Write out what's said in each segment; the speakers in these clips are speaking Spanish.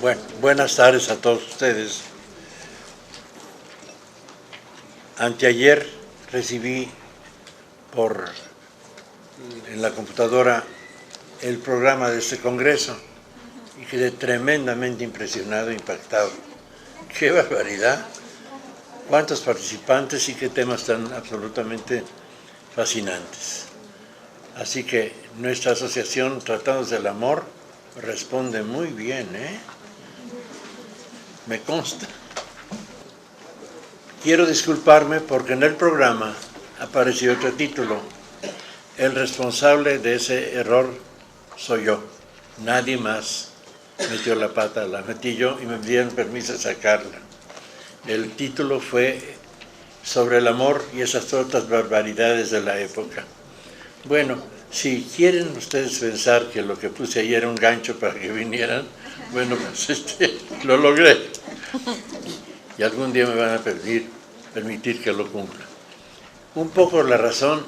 Bueno, buenas tardes a todos ustedes. Anteayer recibí en la computadora el programa de este congreso y quedé tremendamente impresionado, impactado. ¡Qué barbaridad! ¿Cuántos participantes y qué temas tan absolutamente fascinantes! Así que nuestra asociación Tratados del Amor responde muy bien, me consta. Quiero disculparme porque en el programa apareció otro título. El responsable de ese error soy yo. Nadie más metió la pata, la metí yo y me dieron permiso de sacarla. El título fue sobre el amor y esas otras barbaridades de la época. Bueno, si quieren ustedes pensar que lo que puse ahí era un gancho para que vinieran, bueno, pues lo logré. Y algún día me van a permitir que lo cumpla. Un poco la razón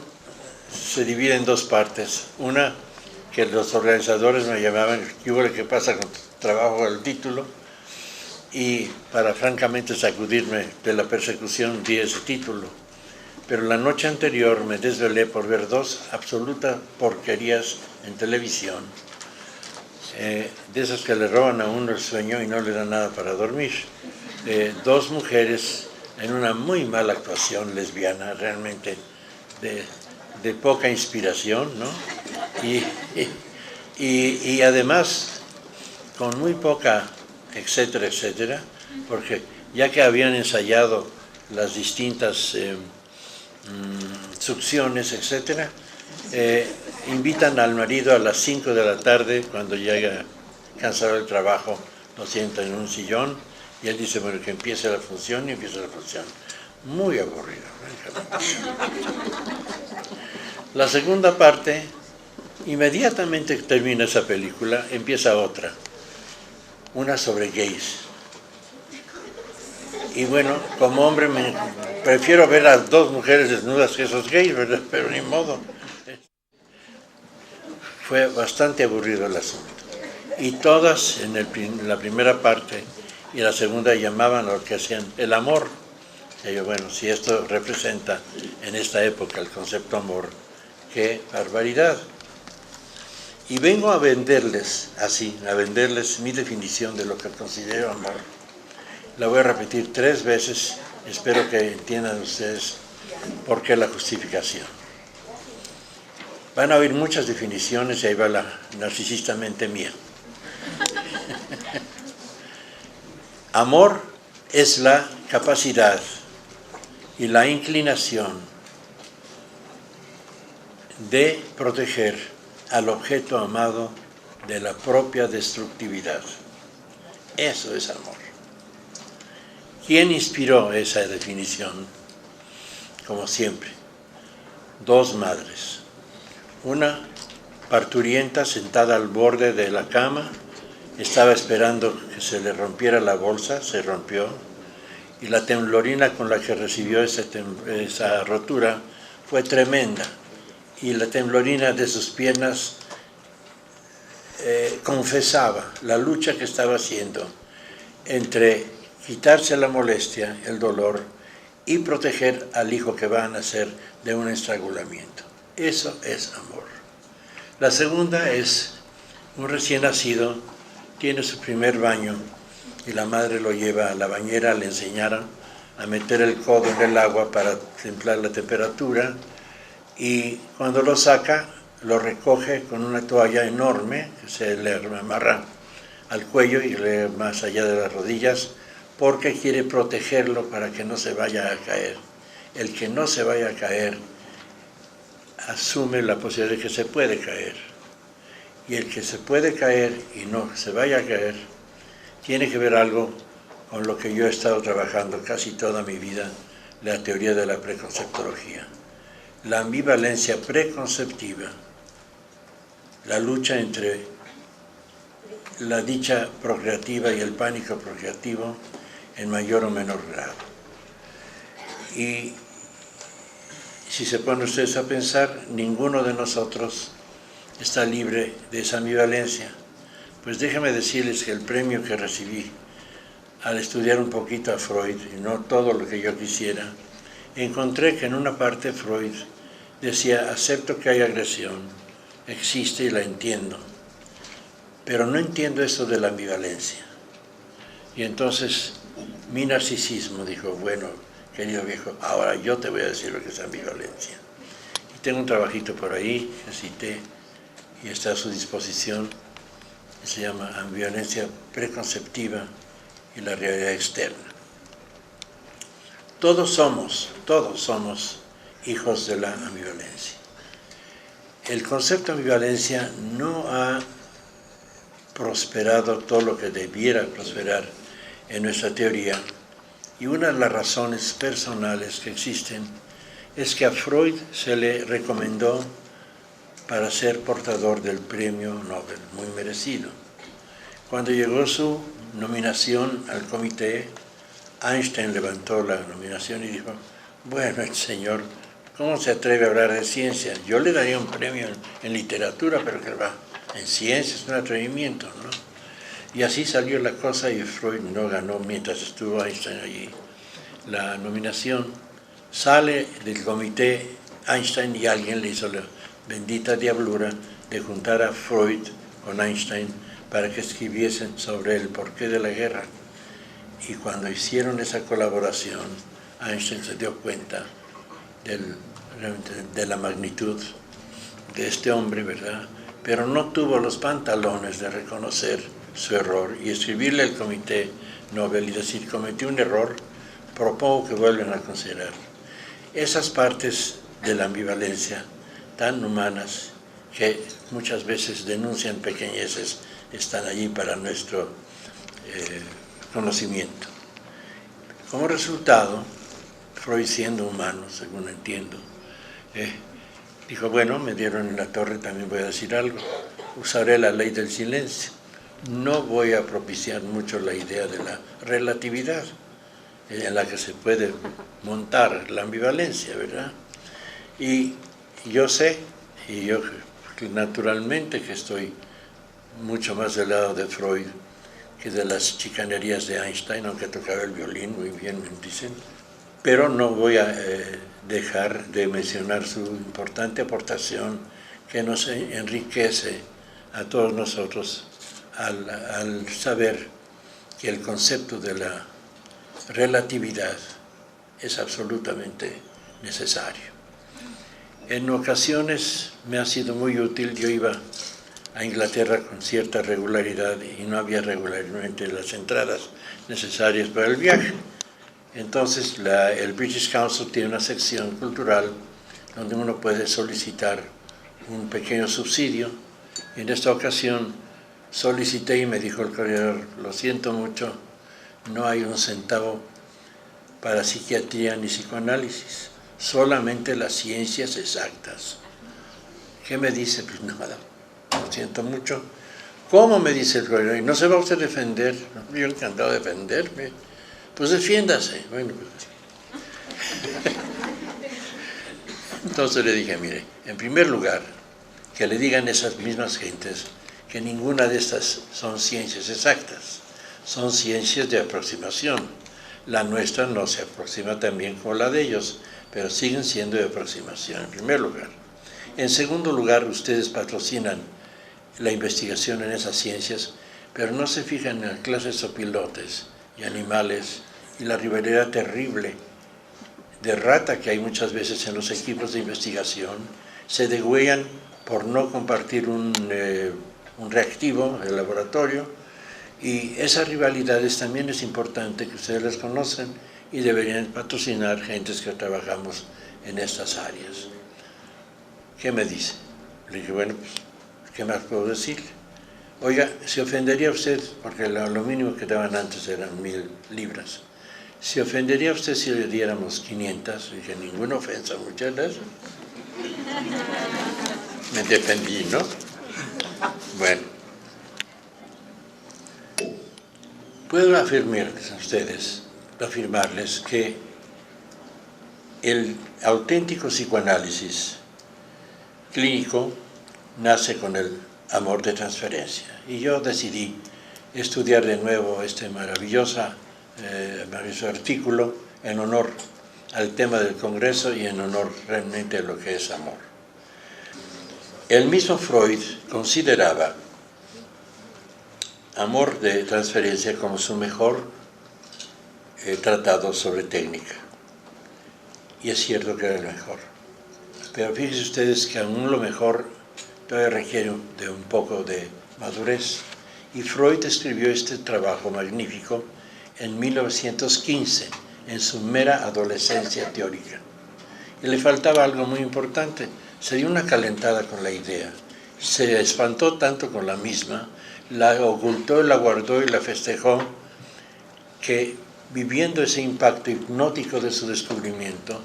se divide en dos partes. Una, que los organizadores me llamaban, ¿qué pasa con tu trabajo del título? Y para francamente sacudirme de la persecución di ese título. Pero la noche anterior me desvelé por ver dos absolutas porquerías en televisión, de esas que le roban a uno el sueño y no le dan nada para dormir. Dos mujeres en una muy mala actuación lesbiana, realmente de poca inspiración, ¿no? Y además con muy poca, etcétera, etcétera, porque ya que habían ensayado las distintas succiones, etcétera, invitan al marido a las 5 de la tarde, cuando llega cansado del trabajo, lo sienta en un sillón y él dice, bueno, que empiece la función, y empieza la función. Muy aburrido. La segunda parte, inmediatamente que termina esa película, empieza otra, una sobre gays. Y bueno, como hombre prefiero ver a dos mujeres desnudas que esos gays, ¿verdad? Pero ni modo. Fue bastante aburrido el asunto. Y todas en la primera parte y la segunda llamaban a lo que hacían el amor. Y yo, bueno, si esto representa en esta época el concepto amor, qué barbaridad. Y vengo a venderles así, a venderles mi definición de lo que considero amor. La voy a repetir 3 veces, espero que entiendan ustedes por qué la justificación. Van a oír muchas definiciones y ahí va la narcisistamente mía. Amor es la capacidad y la inclinación de proteger al objeto amado de la propia destructividad. Eso es amor. ¿Quién inspiró esa definición? Como siempre, 2 madres. Una parturienta sentada al borde de la cama, estaba esperando que se le rompiera la bolsa, se rompió, y la temblorina con la que recibió esa rotura fue tremenda. Y la temblorina de sus piernas confesaba la lucha que estaba haciendo entre quitarse la molestia, el dolor, y proteger al hijo que va a nacer de un estrangulamiento. Eso es amor. La segunda es un recién nacido, tiene su primer baño y la madre lo lleva a la bañera, le enseñaron a meter el codo en el agua para templar la temperatura, y cuando lo saca, lo recoge con una toalla enorme que se le amarra al cuello y más allá de las rodillas, porque quiere protegerlo para que no se vaya a caer. El que no se vaya a caer asume la posibilidad de que se puede caer. Y el que se puede caer y no se vaya a caer, tiene que ver algo con lo que yo he estado trabajando casi toda mi vida, la teoría de la preconceptología. La ambivalencia preconceptiva, la lucha entre la dicha procreativa y el pánico procreativo en mayor o menor grado. Y si se ponen ustedes a pensar, ninguno de nosotros está libre de esa ambivalencia, Pues déjame decirles que el premio que recibí al estudiar un poquito a Freud, y no todo lo que yo quisiera, encontré que en una parte Freud decía: acepto que hay agresión, existe y la entiendo, pero no entiendo esto de la ambivalencia. Y entonces mi narcisismo dijo: bueno, querido viejo, ahora yo te voy a decir lo que es ambivalencia. Y tengo un trabajito por ahí que cité y está a su disposición, que se llama Ambivalencia preconceptiva y la realidad externa. Todos somos hijos de la ambivalencia. El concepto de ambivalencia no ha prosperado todo lo que debiera prosperar en nuestra teoría, y una de las razones personales que existen es que a Freud se le recomendó para ser portador del premio Nobel, muy merecido. Cuando llegó su nominación al comité, Einstein levantó la nominación y dijo: bueno, el señor, ¿cómo se atreve a hablar de ciencia? Yo le daría un premio en literatura, pero que va, en ciencia es un atrevimiento, ¿no? Y así salió la cosa, y Freud no ganó mientras estuvo Einstein allí la nominación. Sale del comité Einstein y alguien le hizo la bendita diablura de juntar a Freud con Einstein para que escribiesen sobre el porqué de la guerra. Y cuando hicieron esa colaboración, Einstein se dio cuenta de la magnitud de este hombre, ¿verdad? Pero no tuvo los pantalones de reconocer su error y escribirle al comité Nobel y decir: cometí un error, propongo que vuelvan a considerar. Esas partes de la ambivalencia tan humanas que muchas veces denuncian pequeñeces están allí para nuestro conocimiento. Como resultado, Freud, siendo humano, según entiendo, dijo: bueno, me dieron en la torre, también voy a decir algo. Usaré la ley del silencio. No voy a propiciar mucho la idea de la relatividad, en la que se puede montar la ambivalencia, ¿verdad? Y yo sé, y yo naturalmente que estoy mucho más del lado de Freud que de las chicanerías de Einstein, aunque tocaba el violín muy bien, me dicen, pero no voy a dejar de mencionar su importante aportación que nos enriquece a todos nosotros al saber que el concepto de la relatividad es absolutamente necesario. En ocasiones me ha sido muy útil. Yo iba a Inglaterra con cierta regularidad y no había regularmente las entradas necesarias para el viaje. Entonces el British Council tiene una sección cultural donde uno puede solicitar un pequeño subsidio. En esta ocasión solicité y me dijo el corredor: lo siento mucho, no hay un centavo para psiquiatría ni psicoanálisis, solamente las ciencias exactas. ¿Qué me dice? Pues nada, lo siento mucho. ¿Cómo? Me dice el corredor. ¿No se va usted a defender? Yo encantado de defenderme. Pues defiéndase. Bueno, pues. Entonces le dije: mire, en primer lugar, que le digan a esas mismas gentes que ninguna de estas son ciencias exactas, son ciencias de aproximación. La nuestra no se aproxima tan bien como la de ellos, pero siguen siendo de aproximación, en primer lugar. En segundo lugar, ustedes patrocinan la investigación en esas ciencias, pero no se fijan en las clases de opilotes y animales y la rivalidad terrible de rata que hay muchas veces en los equipos de investigación. Se degüellan por no compartir un reactivo en el laboratorio, y esas rivalidades también es importante que ustedes las conozcan y deberían patrocinar gentes que trabajamos en estas áreas. ¿Qué me dice? Le dije: bueno, pues, ¿qué más puedo decirle? Oiga, ¿se ofendería usted? Porque lo mínimo que daban antes eran 1000 libras. ¿Se ofendería usted si le diéramos 500? Le dije: ninguna ofensa, muchas gracias. Me defendí, ¿no? Bueno, puedo afirmarles a ustedes, que el auténtico psicoanálisis clínico nace con el Amor de Transferencia. Y yo decidí estudiar de nuevo este maravilloso artículo en honor al tema del Congreso y en honor realmente a lo que es amor. El mismo Freud consideraba Amor de Transferencia como su mejor tratado sobre técnica. Y es cierto que era el mejor. Pero fíjense ustedes que aún lo mejor todavía requiere de un poco de madurez. Y Freud escribió este trabajo magnífico en 1915, en su mera adolescencia teórica. Y le faltaba algo muy importante. Se dio una calentada con la idea. Se espantó tanto con la misma, la ocultó, la guardó y la festejó, que viviendo ese impacto hipnótico de su descubrimiento,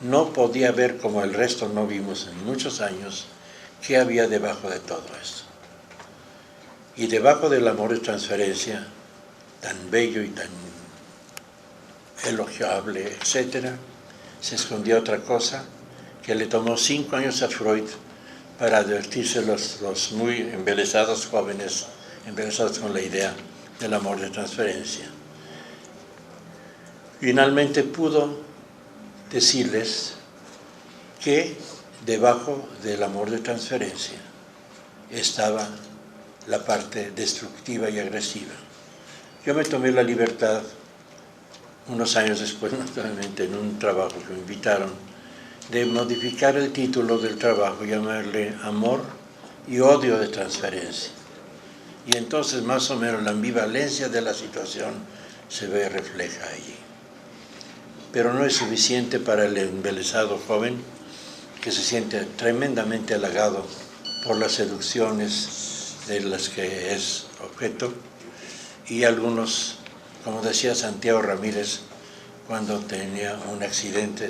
no podía ver, como el resto no vimos en muchos años, qué había debajo de todo esto. Y debajo del amor de transferencia, tan bello y tan elogiable, etc., se escondía otra cosa que le tomó 5 años a Freud para advertirse los muy embelesados jóvenes, embelesados con la idea del amor de transferencia. Finalmente pudo decirles que debajo del amor de transferencia estaba la parte destructiva y agresiva. Yo me tomé la libertad, unos años después, naturalmente, en un trabajo que me invitaron, de modificar el título del trabajo, llamarle Amor y Odio de Transferencia. Y entonces, más o menos, la ambivalencia de la situación se ve refleja allí. Pero no es suficiente para el embelesado joven, que se siente tremendamente halagado por las seducciones de las que es objeto, y algunos, como decía Santiago Ramírez, cuando tenía un accidente,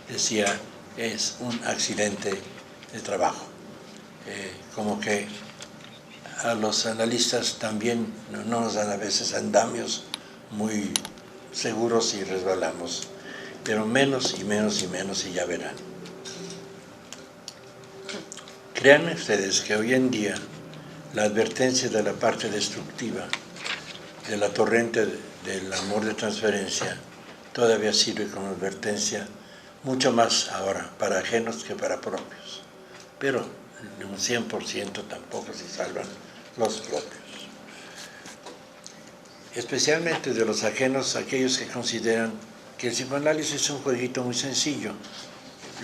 decía, es un accidente de trabajo. Como que a los analistas también no nos dan a veces andamios muy seguros y resbalamos, pero menos y menos y menos, y ya verán. Créanme ustedes que hoy en día la advertencia de la parte destructiva de la torrente del amor de transferencia todavía sirve como advertencia, mucho más ahora para ajenos que para propios. Pero un 100% tampoco se salvan los propios. Especialmente de los ajenos, aquellos que consideran que el psicoanálisis es un jueguito muy sencillo.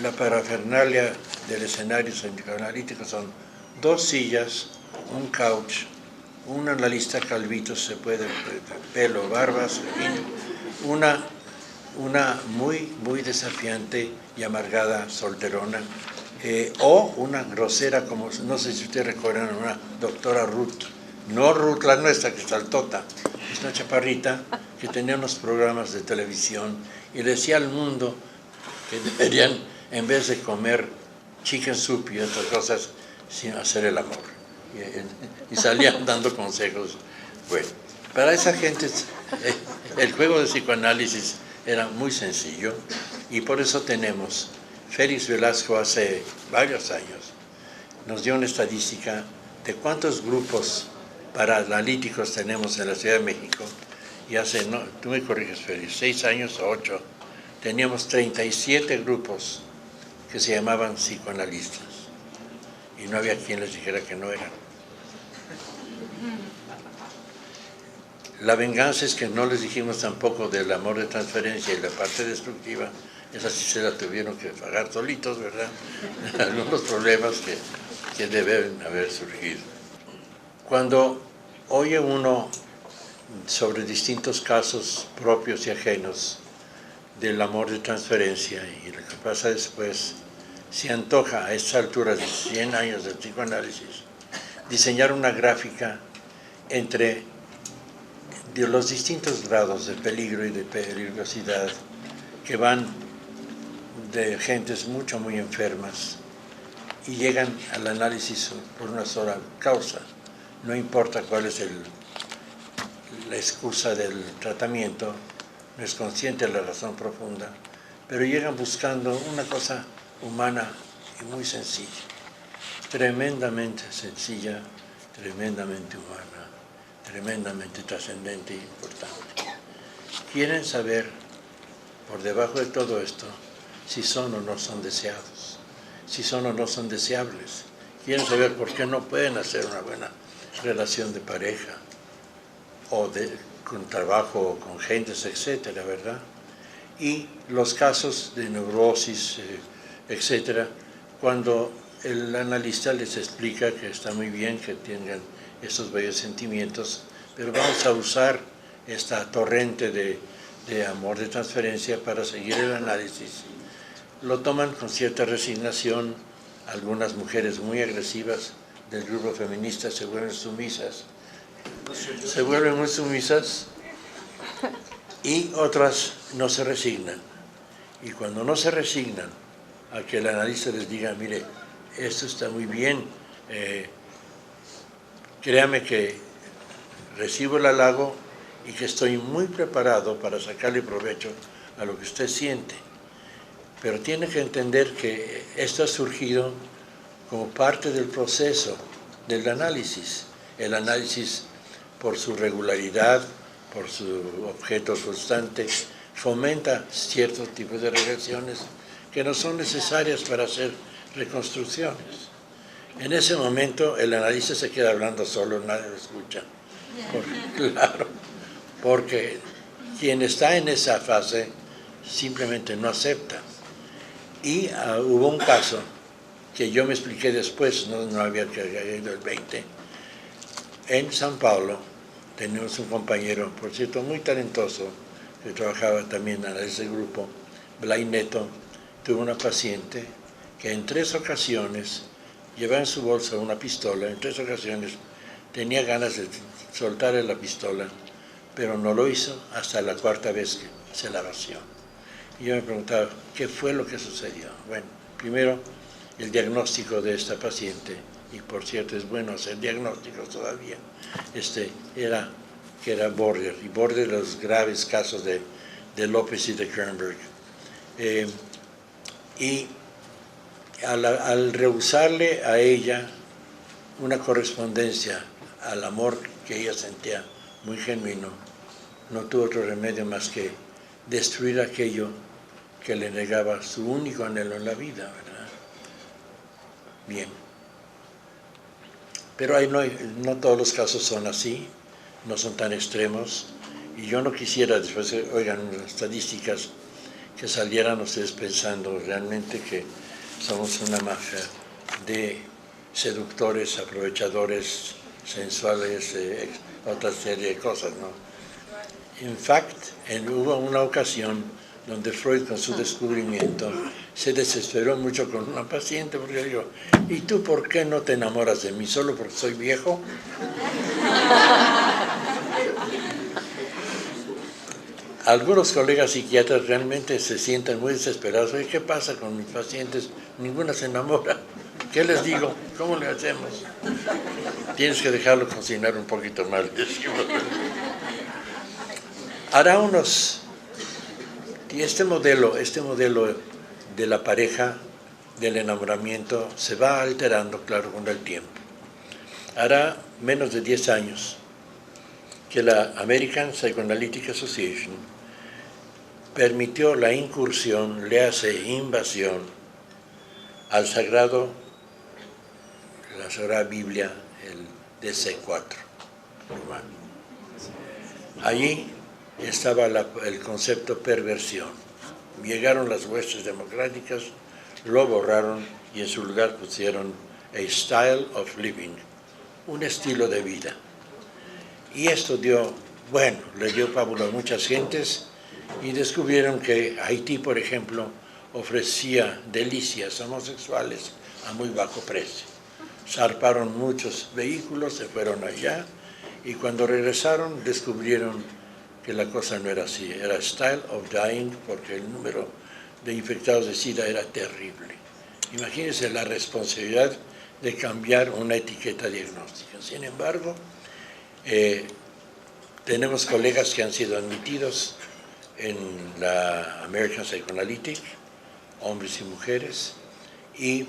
La parafernalia del escenario psicoanalítico son 2 sillas, un couch, un analista calvito, se puede, pelo, barbas, una muy desafiante y amargada solterona, o una grosera, como no sé si ustedes recuerdan, una doctora Ruth, no Ruth la nuestra que está altota, es una chaparrita que tenía unos programas de televisión y le decía al mundo que deberían, en vez de comer chicken soup y otras cosas, sino hacer el amor. Y salían dando consejos. Bueno, para esa gente el juego de psicoanálisis era muy sencillo, y por eso tenemos, Félix Velasco hace varios años nos dio una estadística de cuántos grupos paraanalíticos tenemos en la Ciudad de México, y hace, no, tú me corriges Félix, 6 años o 8, teníamos 37 grupos que se llamaban psicoanalistas, y no había quien les dijera que no eran. La venganza es que no les dijimos tampoco del amor de transferencia y la parte destructiva, esa sí se la tuvieron que pagar solitos, ¿verdad? Algunos problemas que deben haber surgido. Cuando oye uno sobre distintos casos propios y ajenos del amor de transferencia y lo que pasa después, se antoja a esta altura de 100 años de psicoanálisis diseñar una gráfica entre de los distintos grados de peligro y de peligrosidad que van de gentes muy enfermas y llegan al análisis por una sola causa. No importa cuál es la excusa del tratamiento, no es consciente de la razón profunda, pero llegan buscando una cosa humana y muy sencilla. tremendamente sencilla, tremendamente humana, tremendamente trascendente e importante. Quieren saber, por debajo de todo esto, si son o no son deseados, si son o no son deseables. Quieren saber por qué no pueden hacer una buena relación de pareja, o con trabajo, o con gentes, etcétera, ¿verdad? Y los casos de neurosis, etcétera, cuando el analista les explica que está muy bien que tengan estos bellos sentimientos, pero vamos a usar esta torrente de amor de transferencia para seguir el análisis. Lo toman con cierta resignación. Algunas mujeres muy agresivas del grupo feminista se vuelven sumisas. Se vuelven muy sumisas y otras no se resignan. Y cuando no se resignan a que el analista les diga, mire, esto está muy bien, créame que recibo el halago y que estoy muy preparado para sacarle provecho a lo que usted siente. Pero tiene que entender que esto ha surgido como parte del proceso del análisis. El análisis, por su regularidad, por su objeto constante, fomenta ciertos tipos de regresiones que no son necesarias para hacer reconstrucciones. En ese momento el analista se queda hablando solo, nadie lo escucha. Claro, porque quien está en esa fase simplemente no acepta. Y hubo un caso que yo me expliqué después, no había caído el 20. En San Paulo tenemos un compañero, por cierto, muy talentoso, que trabajaba también en ese grupo, Blay Neto. Tuvo una paciente que en 3 ocasiones llevaba en su bolsa una pistola, en 3 ocasiones tenía ganas de soltarle la pistola, pero no lo hizo hasta la 4ª vez que se la vació. Y yo me preguntaba, ¿qué fue lo que sucedió? Bueno, primero, el diagnóstico de esta paciente, y por cierto es bueno hacer diagnósticos todavía, era que era border, y border de los graves casos de López y de Kernberg. Y al rehusarle a ella una correspondencia al amor que ella sentía muy genuino, no tuvo otro remedio más que destruir aquello que le negaba su único anhelo en la vida, ¿verdad? Bien. Pero no todos los casos son así, no son tan extremos, y yo no quisiera, después oigan las estadísticas, que salieran ustedes pensando realmente que somos una mafia de seductores, aprovechadores, sensuales, otra serie de cosas, ¿no? En fact, hubo una ocasión donde Freud, con su descubrimiento, se desesperó mucho con una paciente porque le dijo, ¿y tú por qué no te enamoras de mí? ¿Solo porque soy viejo? Algunos colegas psiquiatras realmente se sienten muy desesperados. Oye, ¿qué pasa con mis pacientes? Ninguna se enamora. ¿Qué les digo? ¿Cómo le hacemos? Tienes que dejarlo cocinar un poquito más. Hará unos... Y este modelo de la pareja, del enamoramiento, se va alterando, claro, con el tiempo. Hará menos de 10 años que la American Psychoanalytic Association permitió la incursión, le hace invasión al la Sagrada Biblia, el DC4 romano. Allí estaba el concepto perversión. Llegaron las huestes democráticas, lo borraron y en su lugar pusieron a style of living, un estilo de vida. Y esto le dio pábulo a muchas gentes y descubrieron que Haití, por ejemplo, ofrecía delicias homosexuales a muy bajo precio. Zarparon muchos vehículos, se fueron allá y cuando regresaron descubrieron que la cosa no era así, era style of dying porque el número de infectados de SIDA era terrible. Imagínense la responsabilidad de cambiar una etiqueta diagnóstica. Sin embargo, tenemos colegas que han sido admitidos en la American Psychoanalytic, hombres y mujeres, y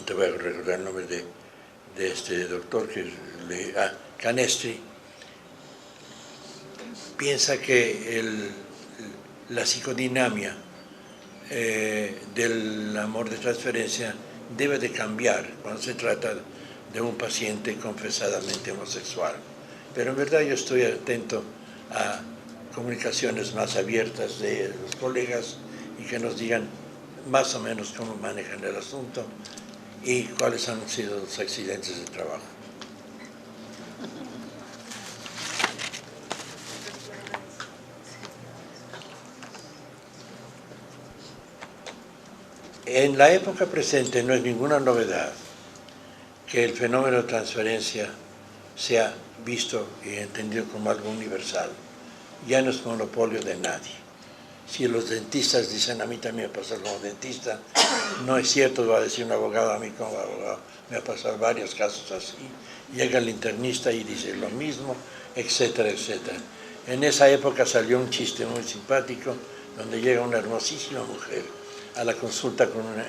te voy a recordar el nombre de este doctor, Canestri, piensa que la psicodinamia del amor de transferencia debe de cambiar cuando se trata de un paciente confesadamente homosexual. Pero en verdad yo estoy atento a comunicaciones más abiertas de los colegas y que nos digan más o menos cómo manejan el asunto y cuáles han sido los accidentes de trabajo. En la época presente no es ninguna novedad que el fenómeno de transferencia sea visto y entendido como algo universal. Ya no es monopolio de nadie. Si los dentistas dicen, a mí también me pasa como dentista, no es cierto, va a decir un abogado, a mí como abogado me ha pasado varios casos así. Llega el internista y dice lo mismo, etcétera, etcétera. En esa época salió un chiste muy simpático, donde llega una hermosísima mujer a la consulta con un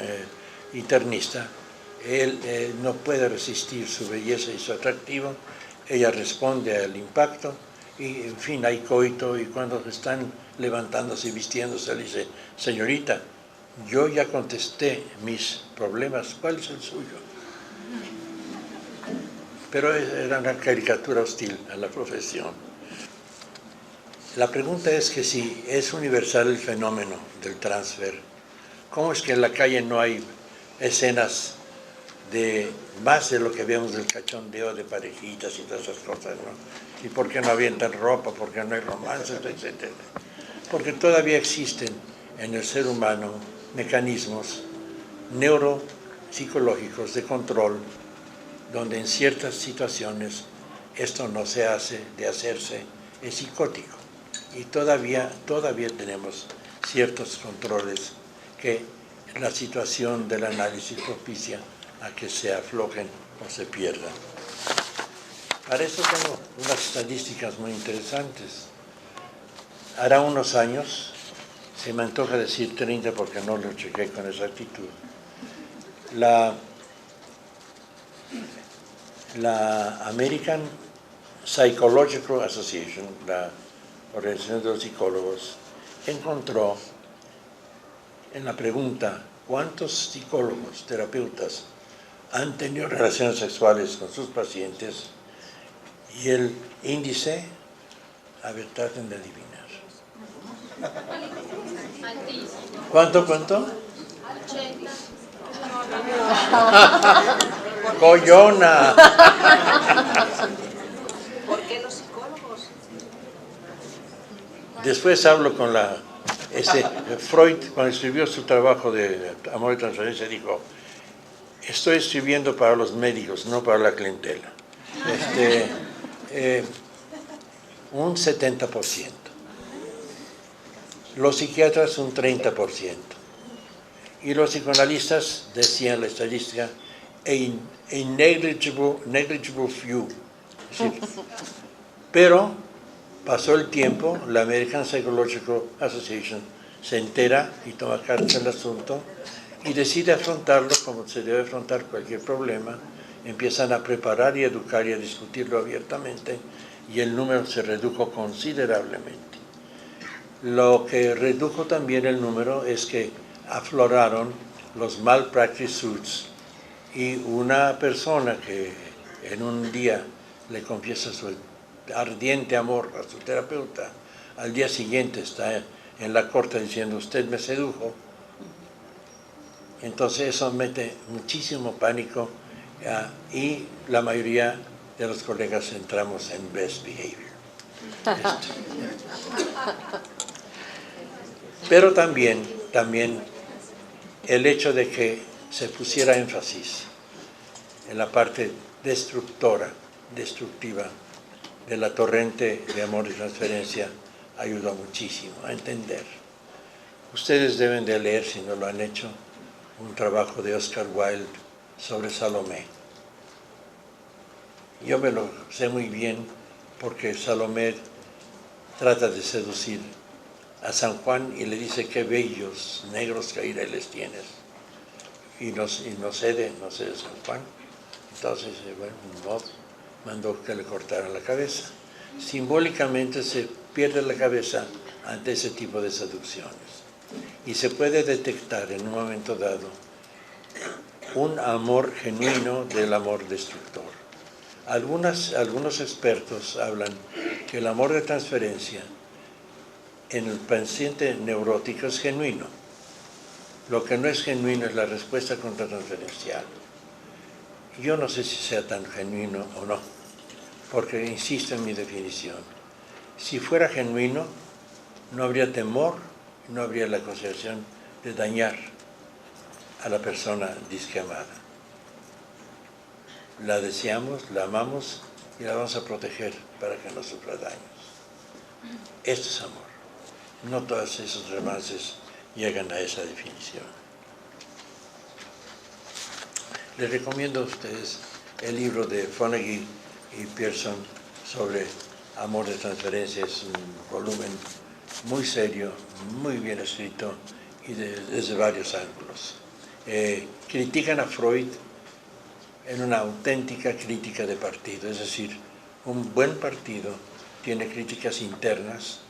internista. Él no puede resistir su belleza y su atractivo, ella responde al impacto y en fin hay coito, y cuando están levantándose y vistiéndose le dice, señorita, yo ya contesté mis problemas, ¿cuál es el suyo? Pero era una caricatura hostil a la profesión. La pregunta es que si es universal el fenómeno del transfer, ¿cómo es que en la calle no hay escenas de más de lo que vemos del cachondeo de parejitas y todas esas cosas, ¿no? ¿Y por qué no avientan ropa? ¿Por qué no hay romances, etcétera? Porque todavía existen en el ser humano mecanismos neuropsicológicos de control donde en ciertas situaciones esto no se hace, de hacerse es psicótico. Y todavía tenemos ciertos controles que la situación del análisis propicia a que se aflojen o se pierdan. Para eso tengo unas estadísticas muy interesantes. Hará unos años, se me antoja decir 30 porque no lo chequé con exactitud, la American Psychological Association, la Organización de los Psicólogos, encontró en la pregunta ¿cuántos psicólogos, terapeutas han tenido relaciones sexuales con sus pacientes? Y el índice, a ver, traten de adivinar. ¿Cuánto? 80. ¡Coyona! ¿Por qué los psicólogos? Después hablo con Freud, cuando escribió su trabajo de Amor y Transferencia, dijo, estoy escribiendo para los médicos, no para la clientela. Un 70%. Los psiquiatras un 30%. Y los psicoanalistas, decían la estadística, a negligible few. Es decir, pero pasó el tiempo, la American Psychological Association se entera y toma cartas del asunto y decide afrontarlo como se debe afrontar cualquier problema. Empiezan a preparar y educar y a discutirlo abiertamente y el número se redujo considerablemente. Lo que redujo también el número es que afloraron los malpractice suits y una persona que en un día le confiesa su ardiente amor a su terapeuta, al día siguiente está en la corte diciendo usted me sedujo. Entonces eso mete muchísimo pánico y la mayoría de los colegas entramos en best behavior. Pero también el hecho de que se pusiera énfasis en la parte destructiva de la torrente de amor y transferencia ayuda muchísimo a entender. Ustedes deben de leer, si no lo han hecho, un trabajo de Oscar Wilde sobre Salomé. Yo me lo sé muy bien porque Salomé trata de seducir a San Juan y le dice qué bellos negros caireles tienes. y no cede San Juan. Entonces, bueno, no, mandó que le cortaran la cabeza. Simbólicamente se pierde la cabeza ante ese tipo de seducciones. Y se puede detectar en un momento dado un amor genuino del amor destructor. Algunos expertos hablan que el amor de transferencia en el paciente neurótico es genuino. Lo que no es genuino es la respuesta contratransferencial. Yo no sé si sea tan genuino o no, porque insisto en mi definición. Si fuera genuino, no habría temor, no habría la consideración de dañar a la persona disque amada. La deseamos, la amamos y la vamos a proteger para que no sufra daños. Esto es amor. No todos esos romances llegan a esa definición. Les recomiendo a ustedes el libro de Fonagy y Pearson sobre amor de transferencia. Es un volumen muy serio, muy bien escrito y desde varios ángulos. Critican a Freud en una auténtica crítica de partido, es decir, un buen partido tiene críticas internas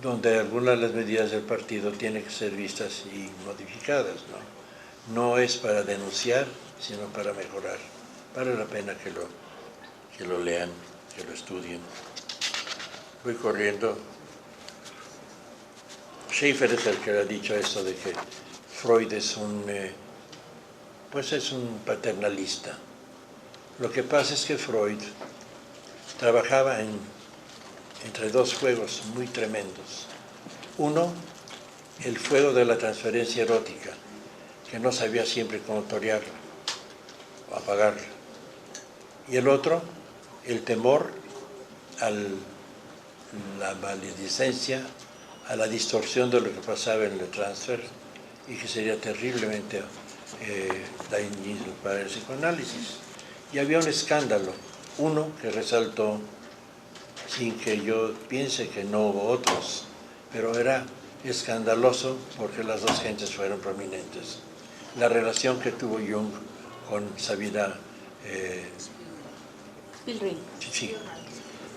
donde algunas de las medidas del partido tienen que ser vistas y modificadas, ¿no? No es para denunciar, sino para mejorar. Vale la pena que lo lean, que lo estudien. Voy corriendo. Schaeffer es el que ha dicho esto de que Freud es un paternalista. Lo que pasa es que Freud trabajaba entre dos fuegos muy tremendos. Uno, el fuego de la transferencia erótica, que no sabía siempre cómo torearla o apagarla. Y el otro, el temor a la maledicencia, a la distorsión de lo que pasaba en el transfer y que sería terriblemente dañino para el psicoanálisis. Y había un escándalo, uno que resaltó sin que yo piense que no hubo otros, pero era escandaloso porque las dos gentes fueron prominentes. La relación que tuvo Jung con Sabina Spielring. Sí.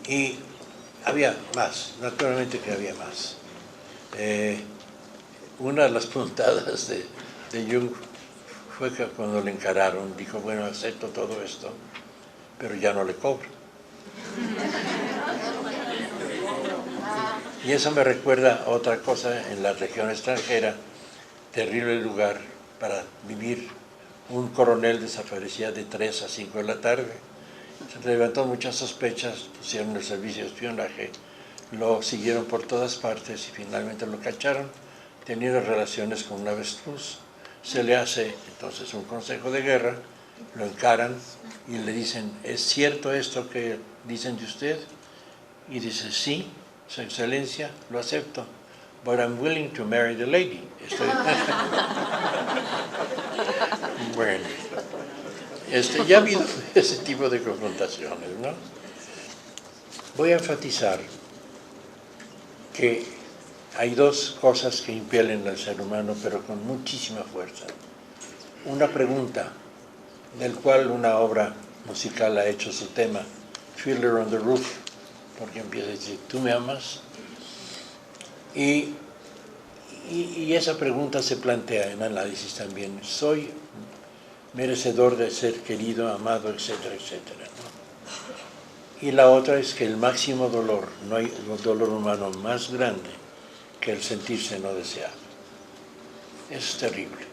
Y había más, naturalmente que había más. Una de las puntadas de Jung fue que cuando le encararon, dijo, bueno, acepto todo esto, pero ya no le cobro. Y eso me recuerda a otra cosa en la región extranjera, terrible lugar para vivir. Un coronel desaparecía de 3 a 5 de la tarde. Se levantó muchas sospechas, pusieron el servicio de espionaje, lo siguieron por todas partes y finalmente lo cacharon teniendo relaciones con un avestruz. Se le hace entonces un consejo de guerra, lo encaran y le dicen, ¿es cierto esto que dicen de usted? Y dice, sí, Su Excelencia, lo acepto, but I'm willing to marry the lady. Bueno, ya ha habido ese tipo de confrontaciones, ¿no? Voy a enfatizar que hay dos cosas que impelen al ser humano, pero con muchísima fuerza. Una pregunta, del cual una obra musical ha hecho su tema, Fiddler on the Roof, porque empieza a decir, ¿tú me amas? Y esa pregunta se plantea en análisis también, ¿soy merecedor de ser querido, amado, etcétera, etcétera, ¿no? Y la otra es que el máximo dolor, no hay dolor humano más grande que el sentirse no deseado. Es terrible.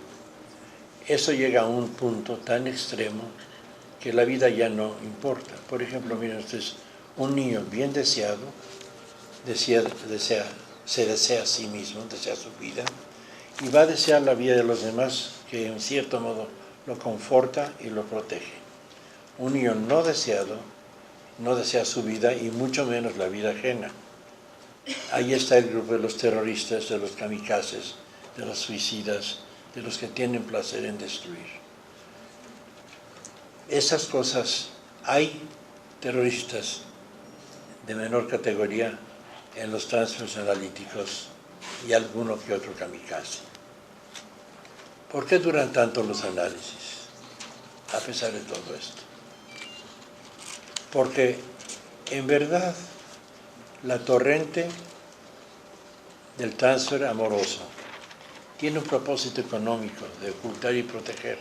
Eso llega a un punto tan extremo que la vida ya no importa. Por ejemplo, miren ustedes, un niño bien deseado se desea a sí mismo, desea su vida, y va a desear la vida de los demás, que en cierto modo lo conforta y lo protege. Un niño no deseado no desea su vida y mucho menos la vida ajena. Ahí está el grupo de los terroristas, de los kamikazes, de los suicidas, de los que tienen placer en destruir. Esas cosas, hay terroristas de menor categoría en los transfers analíticos y alguno que otro kamikaze. ¿Por qué duran tanto los análisis, a pesar de todo esto? Porque, en verdad, la torrente del transfer amoroso tiene un propósito económico de ocultar y proteger.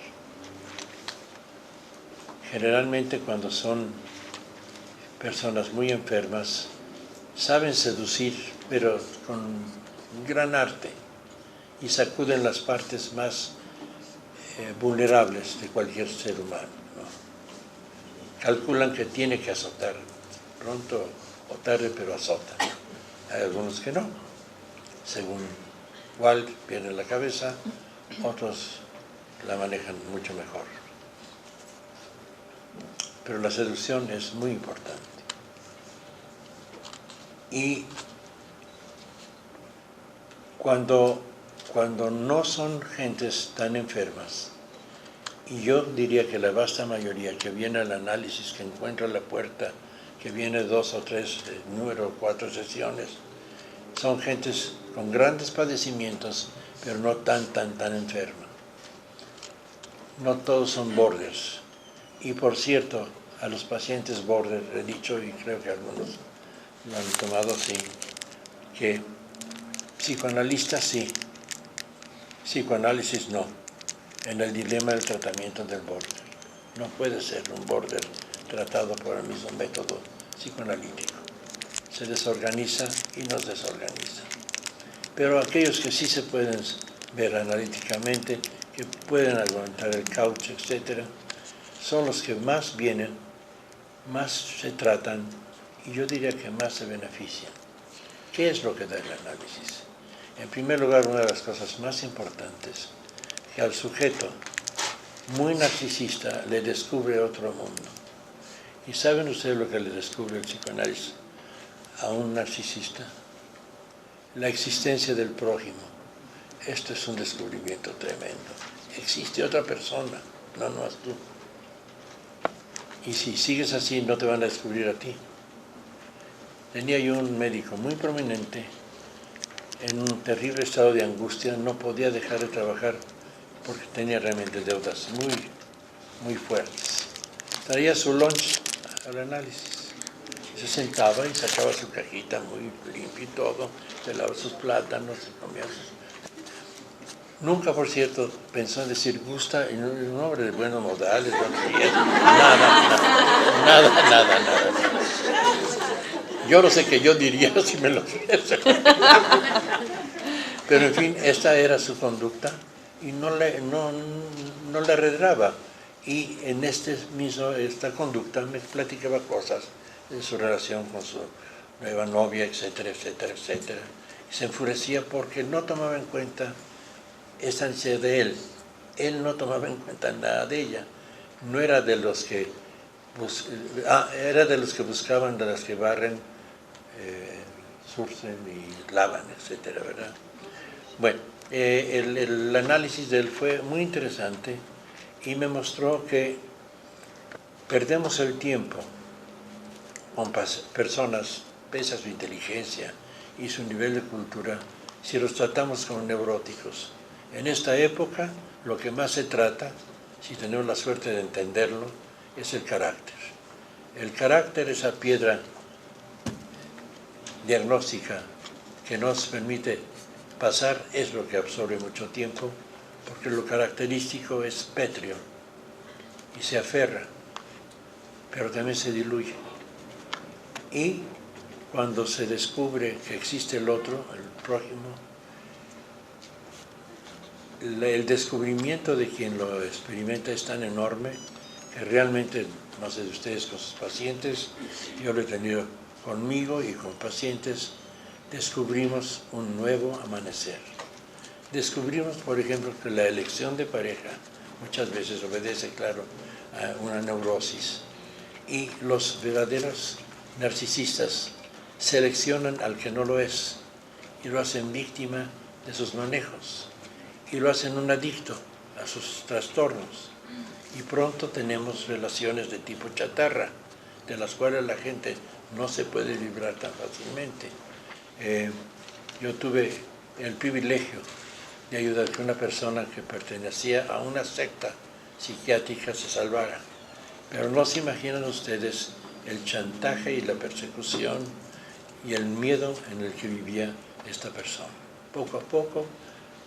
Generalmente, cuando son personas muy enfermas, saben seducir, pero con gran arte, y sacuden las partes más vulnerables de cualquier ser humano, ¿no? Calculan que tiene que azotar, pronto o tarde, pero azotan. Hay algunos que no, según cuál pierde la cabeza, otros la manejan mucho mejor. Pero la seducción es muy importante. Y cuando no son gentes tan enfermas, y yo diría que la vasta mayoría que viene al análisis, que encuentra la puerta, que viene 2 o 3, número 4 sesiones, son gentes con grandes padecimientos, pero no tan enferma. No todos son borders. Y por cierto, a los pacientes border he dicho, y creo que algunos lo han tomado así, que psicoanalistas sí, psicoanálisis no, en el dilema del tratamiento del border. No puede ser un border tratado por el mismo método psicoanalítico. Se desorganiza y nos desorganiza. Pero aquellos que sí se pueden ver analíticamente, que pueden aguantar el caucho, etc., son los que más vienen, más se tratan y yo diría que más se benefician. ¿Qué es lo que da el análisis? En primer lugar, una de las cosas más importantes, que al sujeto muy narcisista le descubre otro mundo. ¿Y saben ustedes lo que le descubre el psicoanálisis a un narcisista? La existencia del prójimo. Esto es un descubrimiento tremendo. Existe otra persona, no es tú. Y si sigues así, no te van a descubrir a ti. Tenía yo un médico muy prominente, en un terrible estado de angustia, no podía dejar de trabajar porque tenía realmente deudas muy fuertes. Traía su lunch al análisis. Se sentaba y sacaba su cajita muy limpia y todo, pelaba sus plátanos, se comía sus... Nunca, por cierto, pensó en decir gusta, en un hombre de buenos modales, nada. Yo no sé qué yo diría si me lo ofrece. Pero en fin, esta era su conducta y no le arredraba. Y en esta conducta me platicaba cosas de su relación con su nueva novia, etcétera. Y se enfurecía porque no tomaba en cuenta esa ansiedad de él. Él no tomaba en cuenta nada de ella. No era de los que era de los que buscaban, de las que barren, surcen y lavan, etcétera, ¿verdad? Bueno, el análisis de él fue muy interesante y me mostró que perdemos el tiempo con personas, pese a su inteligencia y su nivel de cultura, si los tratamos como neuróticos. En esta época, lo que más se trata, si tenemos la suerte de entenderlo, es el carácter. El carácter, esa piedra diagnóstica que nos permite pasar, es lo que absorbe mucho tiempo, porque lo característico es pétreo y se aferra, pero también se diluye. Y cuando se descubre que existe el otro, el prójimo, el descubrimiento de quien lo experimenta es tan enorme que realmente, no sé de ustedes con sus pacientes, yo lo he tenido conmigo y con pacientes, descubrimos un nuevo amanecer. Descubrimos, por ejemplo, que la elección de pareja muchas veces obedece, claro, a una neurosis. Y los verdaderos narcisistas seleccionan al que no lo es y lo hacen víctima de sus manejos y lo hacen un adicto a sus trastornos. Y pronto tenemos relaciones de tipo chatarra, de las cuales la gente no se puede librar tan fácilmente. Yo tuve el privilegio de ayudar a que una persona que pertenecía a una secta psiquiátrica se salvara. Pero no se imaginan ustedes el chantaje y la persecución y el miedo en el que vivía esta persona. Poco a poco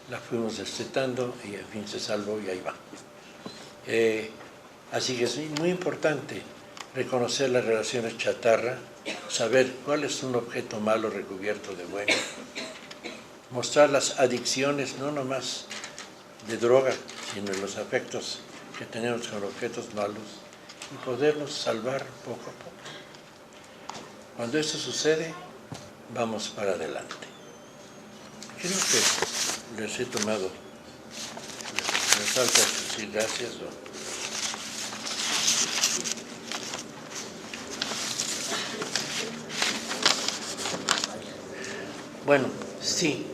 la fuimos destetando y en fin se salvó y ahí va. Así que es muy importante reconocer las relaciones chatarra, saber cuál es un objeto malo recubierto de bueno, mostrar las adicciones no nomás de droga, sino los afectos que tenemos con objetos malos y poderlos salvar poco a poco. Cuando esto sucede, vamos para adelante. Creo que les he tomado, me falta decir gracias. Bueno, sí,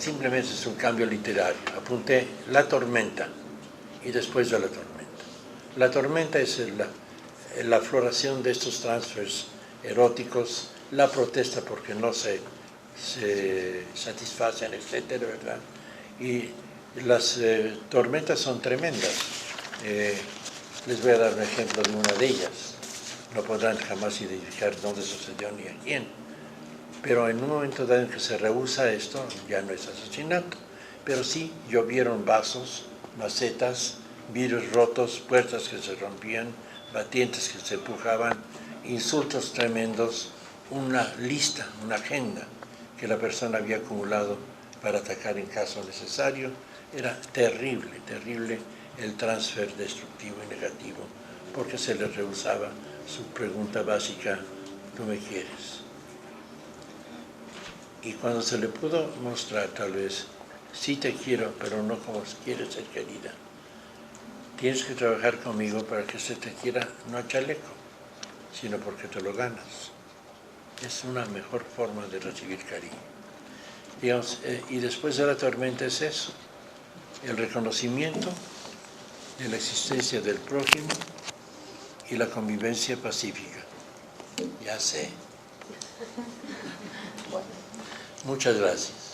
simplemente es un cambio literario. Apunté La tormenta y después de la tormenta. La tormenta es la floración de estos transfers eróticos, la protesta porque no se satisfacen, etcétera, ¿verdad? Y las tormentas son tremendas. Les voy a dar un ejemplo de una de ellas. No podrán jamás identificar dónde sucedió ni a quién. Pero en un momento dado en que se rehúsa esto, ya no es asesinato. Pero sí llovieron vasos, macetas, vidrios rotos, puertas que se rompían, batientes que se empujaban, insultos tremendos, una lista, una agenda que la persona había acumulado para atacar en caso necesario. Era terrible, terrible el transfer destructivo y negativo, porque se le rehusaba su pregunta básica, ¿tú me quieres? Y cuando se le pudo mostrar, tal vez, sí te quiero, pero no como quieres ser querida. Tienes que trabajar conmigo para que se te quiera no a chaleco, sino porque te lo ganas. Es una mejor forma de recibir cariño. Digamos, y después de la tormenta es eso, el reconocimiento de la existencia del prójimo y la convivencia pacífica. Ya sé. Muchas gracias.